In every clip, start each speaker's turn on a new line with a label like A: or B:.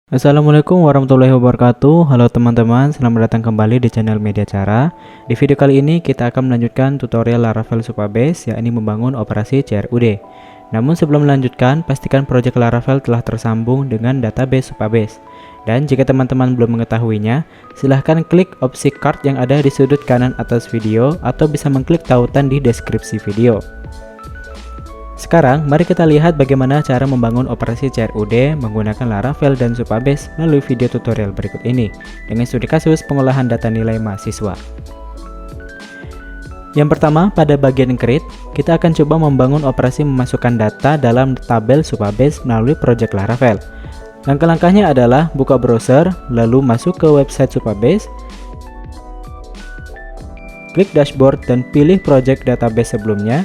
A: Assalamualaikum warahmatullahi wabarakatuh. Halo teman-teman, selamat datang kembali di channel Media Cara. Di video kali ini kita akan melanjutkan tutorial Laravel Supabase, yakni membangun operasi CRUD. Namun sebelum melanjutkan, pastikan proyek Laravel telah tersambung dengan database Supabase. Dan jika teman-teman belum mengetahuinya, silahkan klik opsi card yang ada di sudut kanan atas video atau bisa mengklik tautan di deskripsi video. Sekarang, mari kita lihat bagaimana cara membangun operasi CRUD menggunakan Laravel dan Supabase melalui video tutorial berikut ini dengan studi kasus pengolahan data nilai mahasiswa. Yang pertama, pada bagian create, kita akan coba membangun operasi memasukkan data dalam tabel Supabase melalui project Laravel. Langkah-langkahnya adalah buka browser, lalu masuk ke website Supabase, klik dashboard dan pilih project database sebelumnya.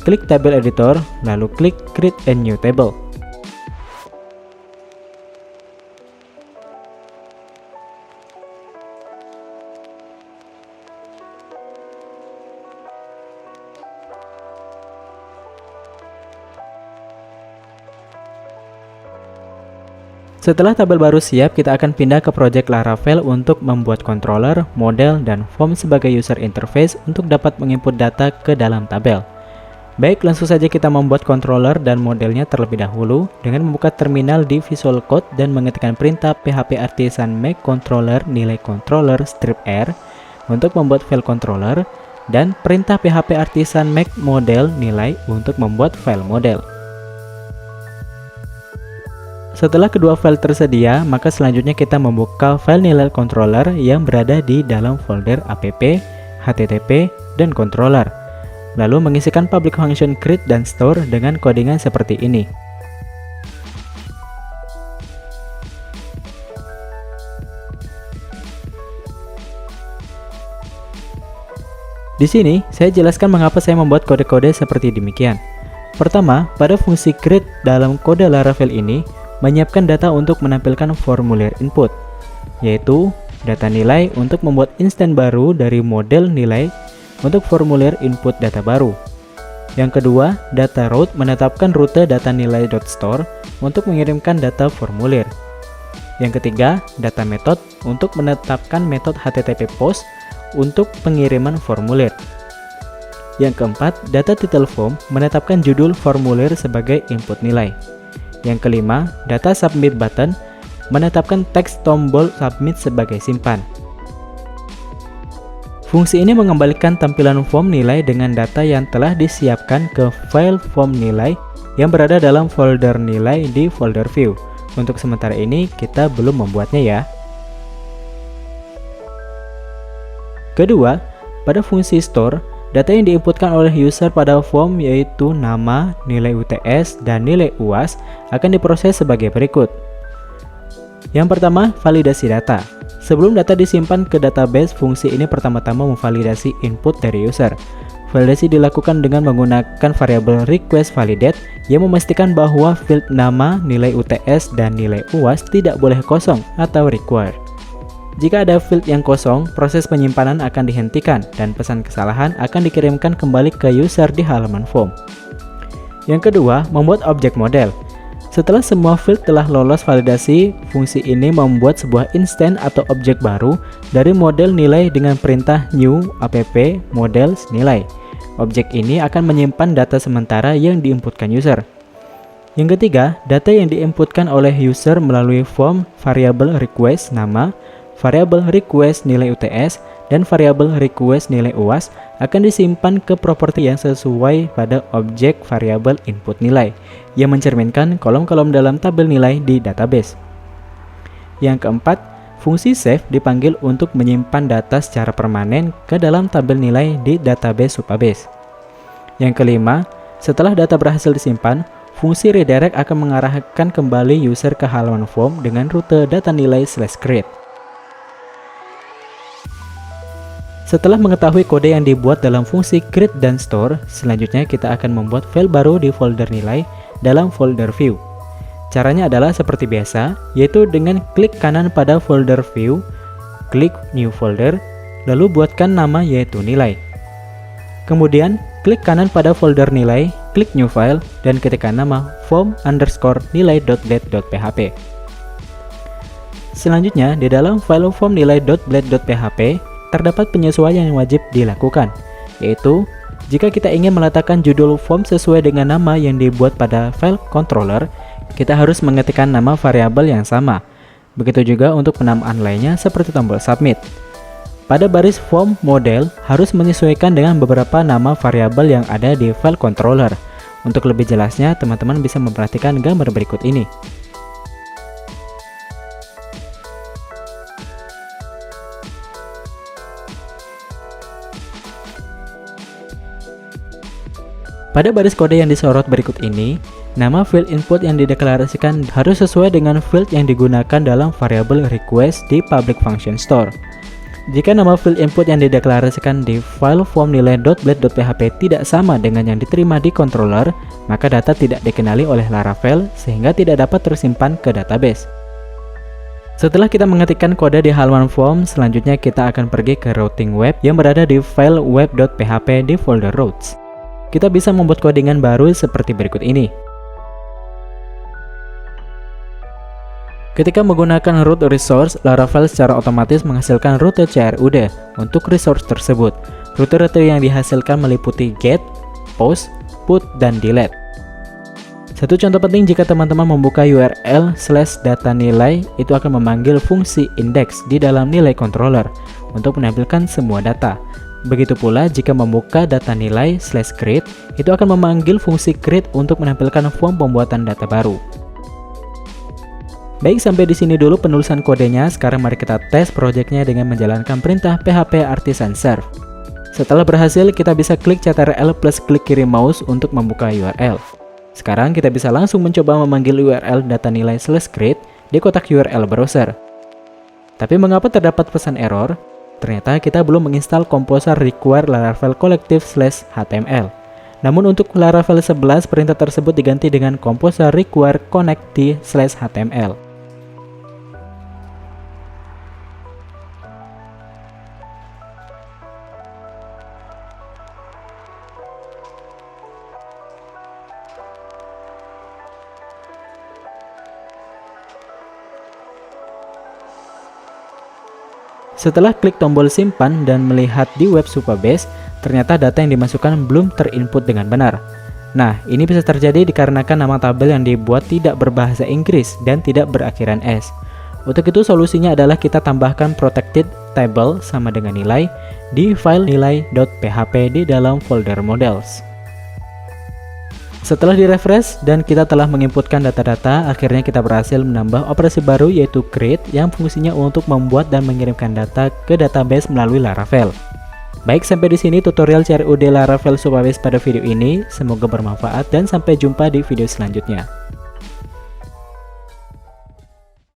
A: Klik Table Editor, lalu klik Create a New Table. Setelah tabel baru siap, kita akan pindah ke project Laravel untuk membuat controller, model, dan form sebagai user interface untuk dapat menginput data ke dalam tabel. Baik, langsung saja kita membuat controller dan modelnya terlebih dahulu dengan membuka terminal di Visual Code dan mengetikkan perintah php artisan make controller nilai controller strip r untuk membuat file controller dan perintah php artisan make model nilai untuk membuat file model. Setelah kedua file tersedia, maka selanjutnya kita membuka file nilai controller yang berada di dalam folder app, http, dan controller. Lalu mengisikan public function create dan store dengan codingan seperti ini. Di sini, saya jelaskan mengapa saya membuat kode-kode seperti demikian. Pertama, pada fungsi create dalam kode Laravel ini, menyiapkan data untuk menampilkan formulir input, yaitu data nilai untuk membuat instan baru dari model nilai untuk formulir input data baru. Yang kedua, data route menetapkan rute data nilai.store untuk mengirimkan data formulir. Yang ketiga, data method untuk menetapkan metode http post untuk pengiriman formulir. Yang keempat, data title form menetapkan judul formulir sebagai input nilai. Yang kelima, data submit button menetapkan teks tombol submit sebagai simpan. Fungsi ini mengembalikan tampilan form nilai dengan data yang telah disiapkan ke file form nilai yang berada dalam folder nilai di folder view. Untuk sementara ini kita belum membuatnya ya. Kedua, pada fungsi store, data yang diinputkan oleh user pada form yaitu nama, nilai UTS, dan nilai UAS akan diproses sebagai berikut. Yang pertama, validasi data. Sebelum data disimpan ke database, fungsi ini pertama-tama memvalidasi input dari user. Validasi dilakukan dengan menggunakan variabel request validate yang memastikan bahwa field nama, nilai UTS, dan nilai UAS tidak boleh kosong atau required. Jika ada field yang kosong, proses penyimpanan akan dihentikan dan pesan kesalahan akan dikirimkan kembali ke user di halaman form. Yang kedua, membuat objek model. Setelah semua field telah lolos validasi, fungsi ini membuat sebuah instan atau objek baru dari model nilai dengan perintah new app models nilai. Objek ini akan menyimpan data sementara yang diinputkan user. Yang ketiga, data yang diinputkan oleh user melalui form variabel request nama, variabel request nilai UTS, dan variabel request nilai UAS akan disimpan ke properti yang sesuai pada objek variabel input nilai yang mencerminkan kolom-kolom dalam tabel nilai di database. Yang keempat, fungsi save dipanggil untuk menyimpan data secara permanen ke dalam tabel nilai di database Supabase. Yang kelima, setelah data berhasil disimpan, fungsi redirect akan mengarahkan kembali user ke halaman form dengan rute data nilai/create. Setelah mengetahui kode yang dibuat dalam fungsi create dan store, selanjutnya kita akan membuat file baru di folder nilai dalam folder view. Caranya adalah seperti biasa, yaitu dengan klik kanan pada folder view, klik new folder, lalu buatkan nama yaitu nilai. Kemudian, klik kanan pada folder nilai, klik new file dan ketikkan nama form_nilai.blade.php. Selanjutnya, di dalam file form nilai.blade.php terdapat penyesuaian yang wajib dilakukan, yaitu jika kita ingin meletakkan judul form sesuai dengan nama yang dibuat pada file controller, kita harus mengetikkan nama variabel yang sama. Begitu juga untuk penamaan lainnya seperti tombol submit. Pada baris form model harus menyesuaikan dengan beberapa nama variabel yang ada di file controller. Untuk lebih jelasnya, teman-teman bisa memperhatikan gambar berikut ini. Pada baris kode yang disorot berikut ini, nama field input yang dideklarasikan harus sesuai dengan field yang digunakan dalam variabel request di public function store. Jika nama field input yang dideklarasikan di file form nilai.blade.php tidak sama dengan yang diterima di controller, maka data tidak dikenali oleh Laravel sehingga tidak dapat tersimpan ke database. Setelah kita mengetikkan kode di halaman form, selanjutnya kita akan pergi ke routing web yang berada di file web.php di folder routes. Kita bisa membuat codingan baru seperti berikut ini. Ketika menggunakan root resource, Laravel secara otomatis menghasilkan rute CRUD untuk resource tersebut. Rute-rute yang dihasilkan meliputi get, post, put, dan delete. Satu contoh penting jika teman-teman membuka URL/data nilai, itu akan memanggil fungsi index di dalam nilai controller untuk menampilkan semua data. Begitu pula jika membuka data nilai/create, itu akan memanggil fungsi create untuk menampilkan form pembuatan data baru. Baik, sampai di sini dulu penulisan kodenya. Sekarang mari kita tes projectnya dengan menjalankan perintah php artisan serve. Setelah berhasil, kita bisa klik Ctrl plus klik kiri mouse untuk membuka URL. Sekarang kita bisa langsung mencoba memanggil URL data nilai/create di kotak URL browser. Tapi mengapa terdapat pesan error? Ternyata kita belum menginstal Composer require Laravel collective/html. Namun untuk Laravel 11, perintah tersebut diganti dengan Composer require connect/html. Setelah klik tombol simpan dan melihat di web Supabase, ternyata data yang dimasukkan belum terinput dengan benar. Nah, ini bisa terjadi dikarenakan nama tabel yang dibuat tidak berbahasa Inggris dan tidak berakhiran S. Untuk itu solusinya adalah kita tambahkan protected table sama dengan nilai di file nilai.php di dalam folder models. Setelah direfresh dan kita telah menginputkan data-data, akhirnya kita berhasil menambah operasi baru yaitu create yang fungsinya untuk membuat dan mengirimkan data ke database melalui Laravel. Baik, sampai di sini tutorial CRUD Laravel Supabase pada video ini. Semoga bermanfaat dan sampai jumpa di video selanjutnya.